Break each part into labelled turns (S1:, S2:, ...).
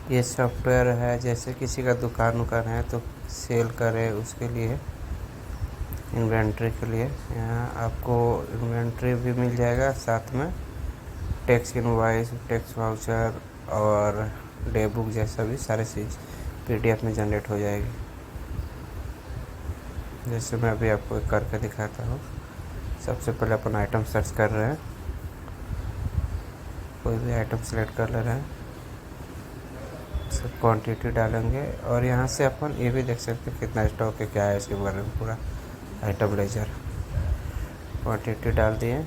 S1: ये सॉफ्टवेयर है, जैसे किसी का दुकान है तो सेल करे उसके लिए, इन्वेंट्री के लिए। यहाँ आपको इन्वेंट्री भी मिल जाएगा, साथ में टैक्स इनवॉइस, टैक्स वाउचर और डे बुक जैसा भी सारे चीज़ PDF में जनरेट हो जाएगी। जैसे मैं अभी आपको एक करके दिखाता हूँ। सबसे पहले अपन आइटम सर्च कर रहे हैं, कोई भी आइटम सेलेक्ट कर ले रहे हैं, सब क्वांटिटी डालेंगे और यहाँ से अपन ये भी देख सकते हैं कितना स्टॉक है, क्या है इसके बारे में पूरा आइटम लेजर। क्वांटिटी डाल दिए,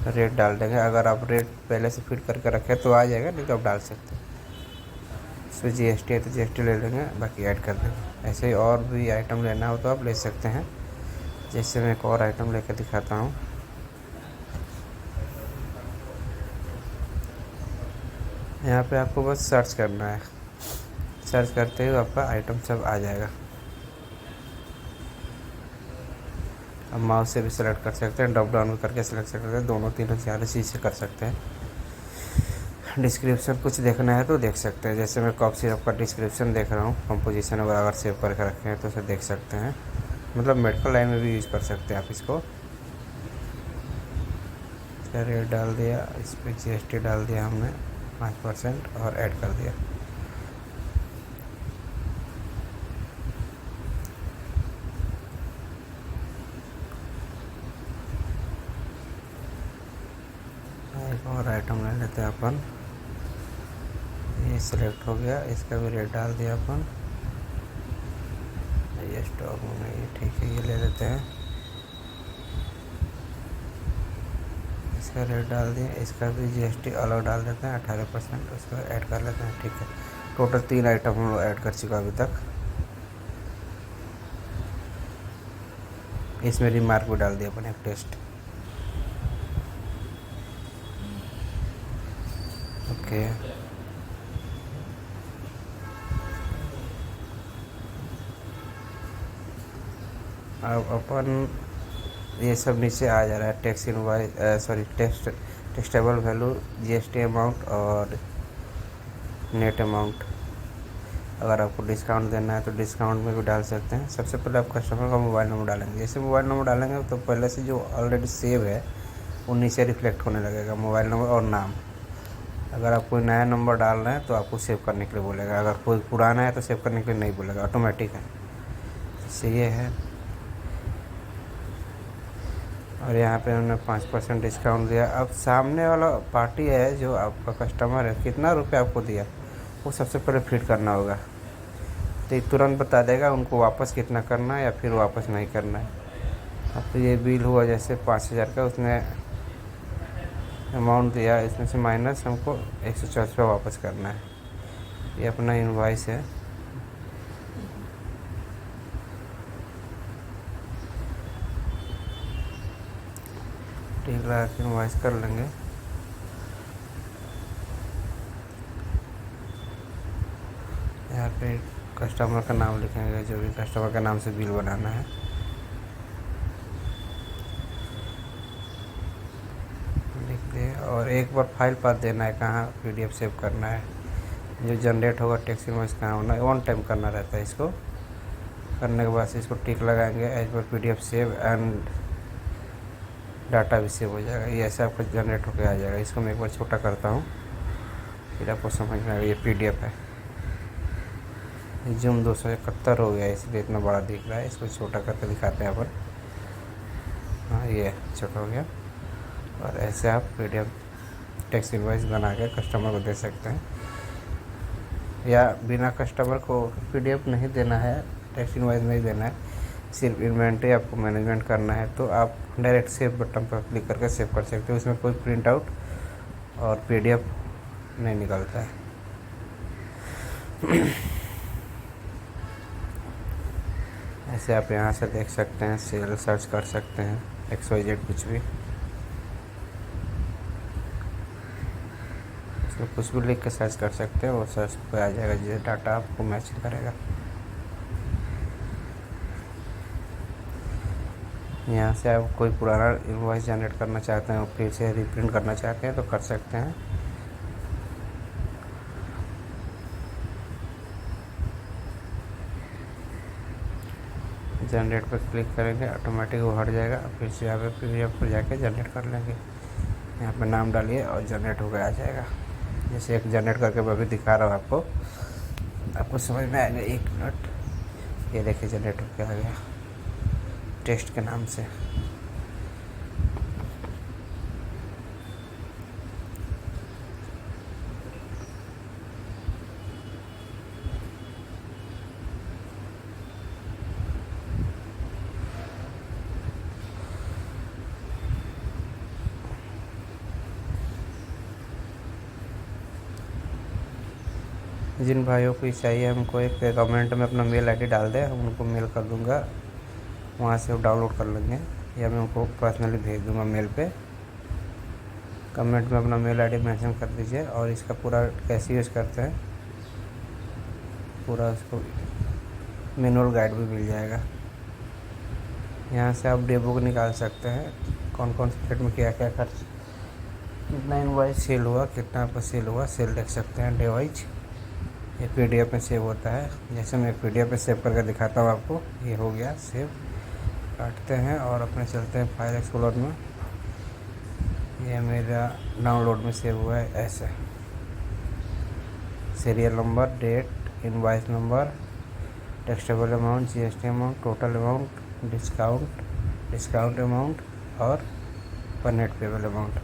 S1: रेट डाल देंगे। अगर आप रेट पहले से फिट करके रखें तो आ जाएगा, नहीं तो आप डाल सकते हैं। इसमें GST है तो GST ले लेंगे, बाकी ऐड कर देंगे। ऐसे ही और भी आइटम लेना हो तो आप ले सकते हैं। जैसे मैं एक और आइटम लेकर दिखाता हूँ। यहाँ पे आपको बस सर्च करना है, सर्च करते हुए आपका आइटम सब आ जाएगा। अब माउस से भी सेलेक्ट कर सकते हैं, ड्रॉप डाउन भी करके सेलेक्ट कर सकते हैं, दोनों तीनों सारी चीज़ से कर सकते हैं। डिस्क्रिप्शन कुछ देखना है तो देख सकते हैं। जैसे मैं कॉफ सिरप का डिस्क्रिप्शन देख रहा हूँ, कंपोजिशन वगैरह अगर सेव करके रखे हैं तो उसे देख सकते हैं। मतलब मेडिकल लाइन में भी यूज़ कर सकते हैं आप इसको। रेट डाल दिया, इस पर GST डाल दिया हमने 5% और ऐड कर दिया। एक और आइटम ले लेते हैं अपन। ये सिलेक्ट हो गया, इसका भी रेट डाल दिया अपन। ये स्टॉक में नहीं, ठीक है, ये ले लेते हैं। इसका रेट डाल दिया, इसका भी GST अलग डाल देते हैं 18%, उसको ऐड कर लेते हैं। ठीक है, टोटल 3 आइटम हम लोग ऐड कर चुका अभी तक। इसमें रिमार्क भी डाल दिया अपन, एक टेस्ट। ओके, अब अपन ये सब नीचे आ जा रहा है। Tax invoice, sorry, taxable value, GST amount और नेट अमाउंट। अगर आपको डिस्काउंट देना है तो डिस्काउंट में भी डाल सकते हैं। सबसे पहले आप कस्टमर का मोबाइल नंबर डालेंगे। जैसे मोबाइल नंबर डालेंगे तो पहले से जो ऑलरेडी सेव है वो नीचे रिफ्लेक्ट होने लगेगा, मोबाइल नंबर और नाम। अगर आप कोई नया नंबर डाल रहे हैं तो आपको सेव करने के लिए बोलेगा, अगर कोई पुराना है तो सेव करने के लिए नहीं बोलेगा, ऑटोमेटिक है। इससे ये है। और यहाँ पे उन्होंने 5% डिस्काउंट दिया। अब सामने वाला पार्टी है जो आपका कस्टमर है, कितना रुपये आपको दिया वो सबसे पहले फिट करना होगा, तो तुरंत बता देगा उनको वापस कितना करना है या फिर वापस नहीं करना है। अब तो ये बिल हुआ जैसे 5000 का, उसने अमाउंट दिया, इसमें से माइनस हमको 140 रुपये वापस करना है। ये अपना इनवॉइस है। ठीक लगा के इनवॉइस कर लेंगे। यहाँ पे कस्टमर का नाम लिखेंगे, जो भी कस्टमर के नाम से बिल बनाना है। लिख दिए और एक बार फाइल पाथ देना है, कहाँ PDF सेव करना है, जो जनरेट होगा टैक्स इनवॉइस कहाँ होना है, 1 टाइम करना रहता है। इसको करने के बाद इसको टिक लगाएंगे, एज पर PDF सेव एंड डाटा भी सेव हो जाएगा। ये ऐसे आपको जनरेट होकर आ जाएगा। इसको मैं एक बार छोटा करता हूँ, फिर आपको समझ में आएगा। ये PDF है, जूम 271 हो गया इसलिए इतना बड़ा दिख रहा है। इसको छोटा करके दिखाते हैं अपन। हाँ, ये छोटा हो गया। और ऐसे आप PDF टैक्स इनवॉइस बना के कस्टमर को दे सकते हैं, या बिना कस्टमर को PDF नहीं देना है, टैक्स इनवॉइस नहीं देना है, सिर्फ इन्वेंट्री आपको मैनेजमेंट करना है, तो आप डायरेक्ट सेव बटन पर क्लिक करके सेव कर सकते हो। उसमें कोई प्रिंट आउट और PDF नहीं निकलता है। ऐसे आप यहाँ से देख सकते हैं, सेल सर्च कर सकते हैं, XYZ कुछ भी, इसमें कुछ भी लिख के सर्च कर सकते हैं, वो सर्च पे आ जाएगा, जिस डाटा आपको मैच करेगा। यहाँ से आप कोई पुराना इनवॉइस जनरेट करना चाहते हैं और फिर से रिप्रिंट करना चाहते हैं तो कर सकते हैं। जनरेट पर क्लिक करेंगे, ऑटोमेटिक वो हट जाएगा। फिर से यहाँ पे PDF पर जाके जनरेट कर लेंगे। यहाँ पे नाम डालिए और जनरेट हो गया आ जाएगा। जैसे एक जनरेट करके मैं अभी दिखा रहा हूँ आपको समझ में आएगा। 1 मिनट, ये देखिए जनरेट हो के आ गया टेस्ट के नाम से। जिन भाइयों को चाहिए हमको एक कमेंट में अपना मेल आईडी डाल दें, हम उनको मेल कर दूंगा, वहाँ से वो डाउनलोड कर लेंगे, या मैं उनको पर्सनली भेज दूंगा मेल पे। कमेंट में अपना मेल आईडी मेंशन कर दीजिए और इसका पूरा कैसे यूज़ करते हैं पूरा उसको मैनुअल गाइड भी मिल जाएगा। यहाँ से आप डेबो को निकाल सकते हैं, कौन कौन से सेट में क्या क्या खर्च, कितना इनवॉइस सेल हुआ, कितना आपका सेल हुआ, सेल देख सकते हैं डे वाइज। ये PDF में सेव होता है। जैसे मैं PDF में सेव करके दिखाता हूँ आपको। ये हो गया सेव, काटते हैं और अपने चलते हैं फाइल एक्सप्लोरर में। ये मेरा डाउनलोड में सेव हुआ है ऐसे। Serial number, date, invoice number, taxable amount, GST amount, total amount, discount amount और पर नेट पेबल अमाउंट।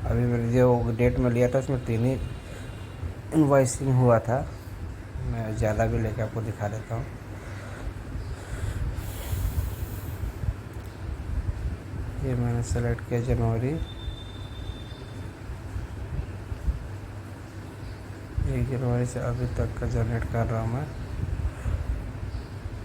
S1: अभी मैंने जो डेट में लिया था उसमें 3 ही इनवॉइसिंग हुआ था। मैं ज़्यादा भी लेके आपको दिखा देता हूँ। ये मैंने सेलेक्ट किया जनवरी 1 जनवरी से अभी तक का जनरेट कर रहा हूँ मैं।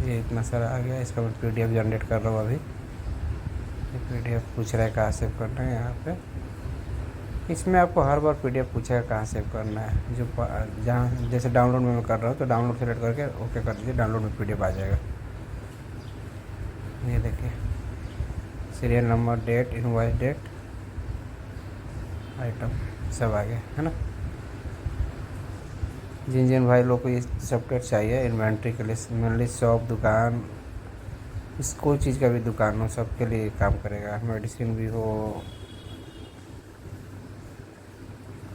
S1: ये इतना सारा आ गया, इसका मैं PDF जनरेट कर रहा हूँ अभी। ये PDF पूछ रहा है कहाँ सेव करना है। यहाँ पे इसमें आपको हर बार PDF पूछेगा कहाँ सेव करना है। जो जहाँ जैसे डाउनलोड में मैं कर रहा हूँ तो डाउनलोड सेलेक्ट करके ओके कर दीजिए, डाउनलोड में PDF आ जाएगा। ये देखिए serial number, date, invoice date, item सब आ गया है ना। जिन जिन भाई लोग को ये सॉफ्टवेयर चाहिए इन्वेंट्री के लिए, मेनली शॉप, दुकान, इस कोई चीज़ का भी दुकान हो, सबके लिए काम करेगा। मेडिसिन भी हो,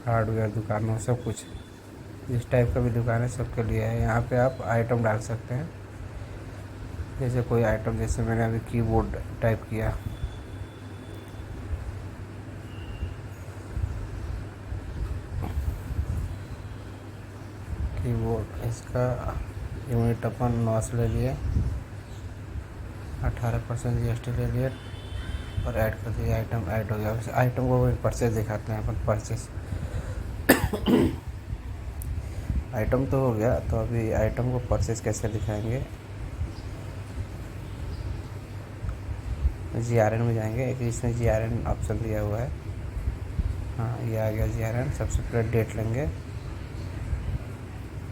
S1: हार्डवेयर दुकान हो, सब कुछ जिस टाइप का भी दुकान है सबके लिए है। यहाँ पे आप आइटम डाल सकते हैं। जैसे कोई आइटम, जैसे मैंने अभी कीबोर्ड टाइप किया, कीबोर्ड, इसका यूनिट अपन 9 से ले लिए, 18% GST ले लिए और ऐड कर दिया। आइटम ऐड हो गया। आइटम को परचेज दिखाते हैं अपन। परचेज आइटम तो हो गया, तो अभी आइटम को परचेज कैसे दिखाएंगे। GRN में जाएंगे, एक इसमें GRN ऑप्शन दिया हुआ है। हाँ, ये आ गया GRN। सबसे पहले डेट लेंगे,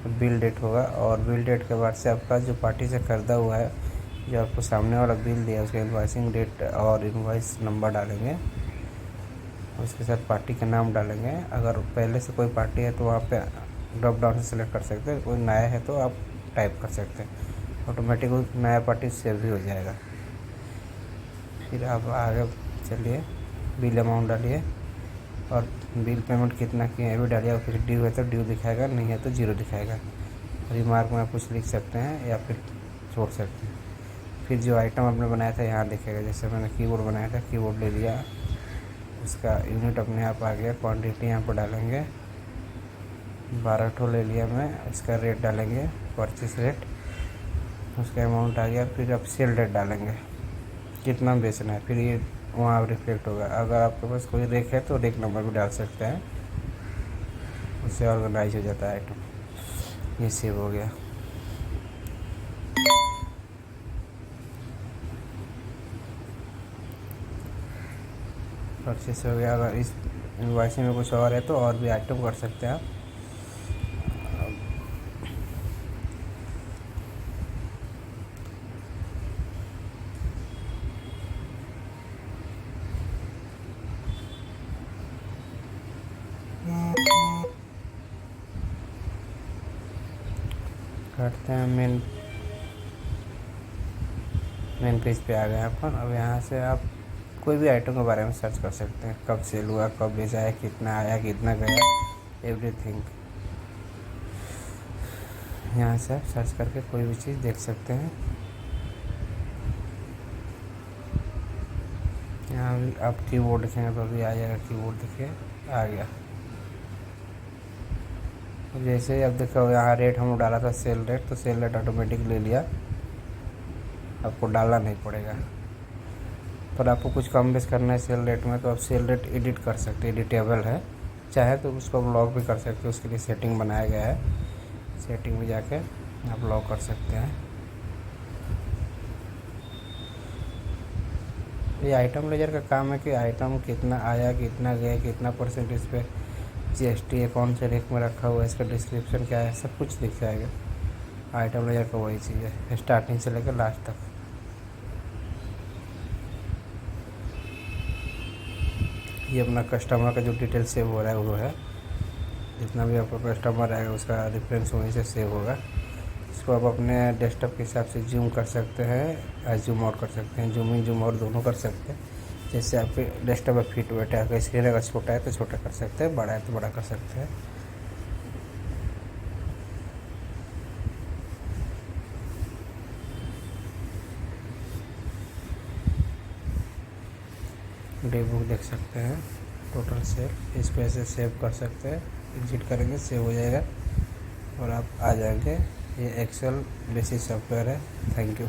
S1: बिल डेट होगा और बिल डेट के बाद से आपका जो पार्टी से ख़रीदा हुआ है, जो आपको सामने वाला बिल दिया है, उसका इनवॉइसिंग डेट और इनवॉइस नंबर डालेंगे। उसके साथ पार्टी का नाम डालेंगे। अगर पहले से कोई पार्टी है तो वहाँ पे ड्रॉप डाउन से सिलेक्ट कर सकते हैं। कोई नया है तो आप टाइप कर सकते हैं, ऑटोमेटिक वो नया पार्टी सेव भी हो जाएगा। फिर आप आगे चलिए, बिल अमाउंट डालिए और बिल पेमेंट कितना किए हैं भी डालिए। और फिर ड्यू है तो ड्यू दिखाएगा, नहीं है तो 0 दिखाएगा। रिमार्क में आप कुछ लिख सकते हैं या फिर छोड़ सकते हैं। फिर जो आइटम आपने बनाया था यहाँ दिखेगा। जैसे मैंने कीबोर्ड बनाया था, कीबोर्ड ले लिया, उसका यूनिट अपने आप आ गया। क्वांटिटी यहाँ पर डालेंगे, 12 ठो ले लिया मैं। इसका रेट डालेंगे, परचेस रेट, उसका अमाउंट आ गया। फिर आप सेल रेट डालेंगे, कितना बेचना है, फिर ये वहाँ रिफ्लेक्ट होगा। अगर आपके पास कोई रेक है तो रेक नंबर भी डाल सकते हैं, उससे ऑर्गेनाइज हो जाता है आइटम। ये सेव हो गया। परचेस हो गया। अगर इस इनवॉइसिंग में कुछ और है तो और भी आइटम कर सकते हैं आप। करते हैं मेन मेन पेज पे आ गए हैं अपन। अब यहाँ से आप कोई भी आइटम के बारे में सर्च कर सकते हैं, कब सेल हुआ, कब बेचा है, कितना आया, कितना गया, एवरीथिंग। यहाँ से आप सर्च करके कोई भी चीज़ देख सकते हैं। यहाँ भी आप कीबोर्ड लिखेंगे तो भी आ जाएगा, कीबोर्ड देखिए आ गया। जैसे अब देखो यहाँ रेट हम डाला था सेल रेट, तो सेल रेट ऑटोमेटिक ले लिया, आपको डालना नहीं पड़ेगा। पर आपको कुछ कम बेस करना है सेल रेट में, तो आप सेल रेट एडिट कर सकते हैं, एडिटेबल है, चाहे तो उसको आप लॉक भी कर सकते हैं। उसके लिए सेटिंग बनाया गया है, सेटिंग में जाके आप लॉक कर सकते हैं। ये आइटम लेजर का काम है कि आइटम कितना आया, कितना गया, कितना परसेंट इस पर जीएसटी है, कौन से रेट में रखा हुआ है, इसका डिस्क्रिप्शन क्या है, सब कुछ दिख जाएगा। आइटम लेजर का वही चीज़ है, स्टार्टिंग से लेकर लास्ट तक। ये अपना कस्टमर का जो डिटेल सेव हो रहा है वो है, जितना भी आपका कस्टमर आएगा उसका रेफरेंस वहीं से सेव होगा। इसको आप अपने डेस्कटॉप के हिसाब से जूम कर सकते हैं, जूम आउट कर सकते हैं, जूम इन जूम आउट दोनों कर सकते हैं। जैसे आपके डेस्कटॉप पर फिट बैठा है, आपका स्क्रीन अगर छोटा है तो छोटा कर सकते हैं, बड़ा है तो बड़ा कर सकते हैं। डे बुक देख सकते हैं, टोटल सेल, इसको ऐसे सेव कर सकते हैं, एग्जिट करेंगे सेव हो जाएगा और आप आ जाएंगे। ये एक्सेल बेसिक सॉफ्टवेयर है। Thank you.